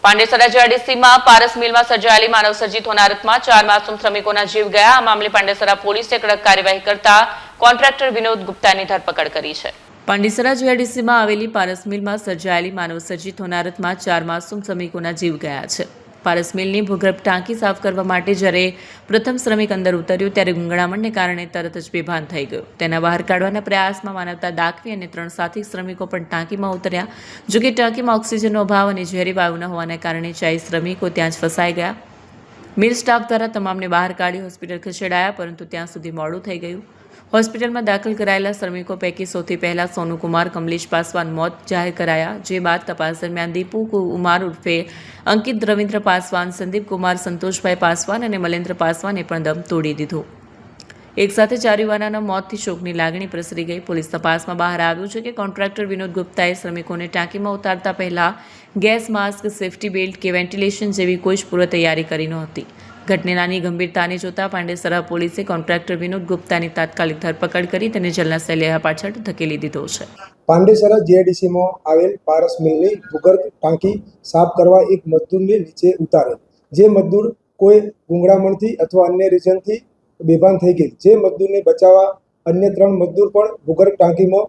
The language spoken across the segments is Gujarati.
પાંડેસરા જીઆઈડીસીમાં પારસ મિલમાં સર્જાયેલી માનવસર્જિત હોનારતમાં 4 માસૂમ શ્રમિકોના જીવ ગયા। આ મામલે પાંડેસરા પોલીસે કડક કાર્યવાહી કરતા કોન્ટ્રાક્ટર વિનોદ ગુપ્તાની ધરપકડ કરી છે। પાંડેસરા જીઆઈડીસીમાં આવેલી પારસ મિલમાં સર્જાયેલી માનવસર્જિત હોનારતમાં 4 માસૂમ શ્રમિકોના જીવ ગયા છે। પારસ મિલની ભૂગર્ભ ટાંકી સાફ કરવા માટે જ્યારે પ્રથમ શ્રમિક અંદર ઉતર્યો ત્યારે ગુંગળામણને કારણે તરત જ બેભાન થઈ ગયો। તેના બહાર કાઢવાના પ્રયાસમાં માનવતા દાખવી અને 3 સાથી શ્રમિકો પણ ટાંકીમાં ઉતર્યા। જોકે ટાંકીમાં ઓક્સિજનનો અભાવ અને ઝેરી વાયુ ન હોવાના કારણે 4 શ્રમિકો ત્યાં જ ફસાઈ ગયા। મિલ સ્ટાફ દ્વારા તમામને બહાર કાઢી હોસ્પિટલ ખસેડાયા, પરંતુ ત્યાં સુધી મોડું થઈ ગયું। હોસ્પિટલમાં દાખલ કરાયેલા શ્રમિકો પૈકી સૌથી પહેલા સોનુ કુમાર કમલેશ પાસવાન મોત જાહેર કરાયા, જે બાદ તપાસ દરમિયાન દીપુ કુમાર ઉર્ફે અંકિત રવિન્દ્ર પાસવાન, સંદીપ કુમાર સંતોષભાઈ પાસવાન અને મલેન્દ્ર પાસવાને પણ દમ તોડી દીધો। એક સાથે 4 યુવાનોના મોતથી શોકની લાગણી પ્રસરી ગઈ। પોલીસ તપાસમાં બહાર આવ્યું છે કે કોન્ટ્રાક્ટર વિનોદ ગુપ્તાએ શ્રમિકોને ટાંકીમાં ઉતારતા પહેલા ગેસ માસ્ક, સેફ્ટી બેલ્ટ કે વેન્ટિલેશન જેવી કોઈ જ પૂર્વ તૈયારી કરી નહોતી। ઘટનાની ગંભીરતાને જોતા પાંડેસરા પોલીસે કોન્ટ્રાક્ટર વિનોદ ગુપ્તાની તાત્કાલિક ધરપકડ કરી તેને જેલના સેલે પાછળ ધકેલી દીધો છે। પાંડેસરા જીઆઈડીસીમાં આવેલ પારસ મિલની ભૂગર્ભ ટાંકી સાફ કરવા એક મજદૂરને નીચે ઉતારે। જે મજદૂર કોઈ ગુંગળામણથી અથવા અન્ય રીઝનથી બેભાન થઈ ગઈ। જે મજદૂરને બચાવવા અન્ય 3 મજદૂર પણ ભૂગર્ભ ટાંકીમાં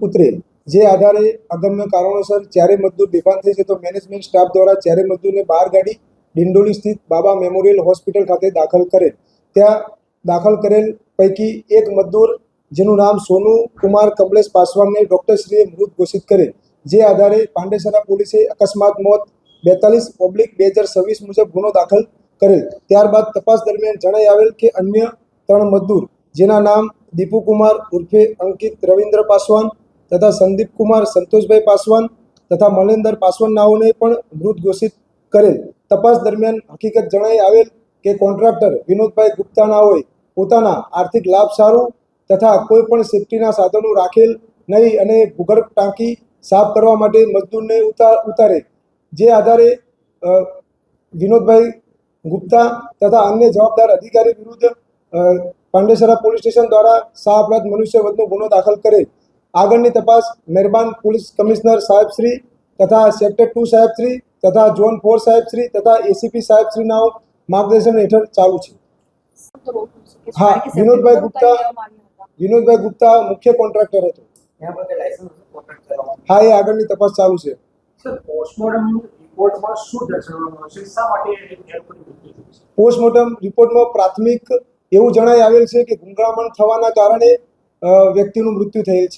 ઉતરે। જે આધારે અગમ્ય કારણોસર 4 મજદૂર બેભાન થઈ છે તો મેનેજમેન્ટ સ્ટાફ દ્વારા 4 મજદૂરને બહાર કાઢી ડિંડોલી સ્થિત બાબા મેમોરિયલ હોસ્પિટલ ખાતે દાખલ કરેલ। ત્યાં દાખલ કરેલ પૈકી એક મજદૂર જેનું નામ સોનુ કુમાર કમલેશ પાસવાનને ડૉક્ટરશ્રીએ મૃત ઘોષિત કરેલ। જે આધારે પાંડેસરા પોલીસે અકસ્માત મોત 42/2026 મુજબ ગુનો દાખલ કરેલ। ત્યારબાદ તપાસ દરમિયાન જણાઈ આવેલ કે અન્ય 3 મજદૂર જેના નામ દીપુ કુમાર ઉર્ફે અંકિત રવિન્દ્ર પાસવાન તથા સંદીપ કુમાર સંતોષભાઈ પાસવાન તથા મલેન્દર પાસવાન નાઓને પણ મૃત ઘોષિત કરેલ। તપાસ દરમિયાન હકીકત જણાઈ આવેલ કે કોન્ટ્રાક્ટર વિનોદભાઈ ગુપ્તા નાઓએ પોતાના આર્થિક લાભ સારું તથા કોઈ પણ સેફ્ટીના સાધનો રાખેલ નહીં અને ભૂગર્ભ ટાંકી સાફ કરવા માટે મજદૂરને ઉતારે। જે આધારે વિનોદભાઈ ગુપ્તા તથા અન્ય જવાબદાર અધિકારી વિરુદ્ધ પાંડેસરા પોલીસ સ્ટેશન દ્વારા શાહ અપરાધ મનુષ્યવધનો ગુનો દાખલ કરે। આગળની તપાસ મહેરબાન પોલીસ કમિશનર સાહેબશ્રી તથા સેક્ટર 2 સાહેબશ્રી તથા ઝોન 4 સાહેબશ્રી તથા એસીપી સાહેબશ્રીના માર્ગદર્શન હેઠળ ચાલુ છે। હા, વિનોદભાઈ ગુપ્તા મુખ્ય કોન્ટ્રાક્ટર હતો। હા, એ આગળની તપાસ ચાલુ છે। પોસ્ટમોર્ટમ રિપોર્ટમાં પ્રાથમિક એવું જણાઈ આવેલ છે કે ગુંગળામણ થવાના કારણે વ્યક્તિનું મૃત્યુ થયેલ છે।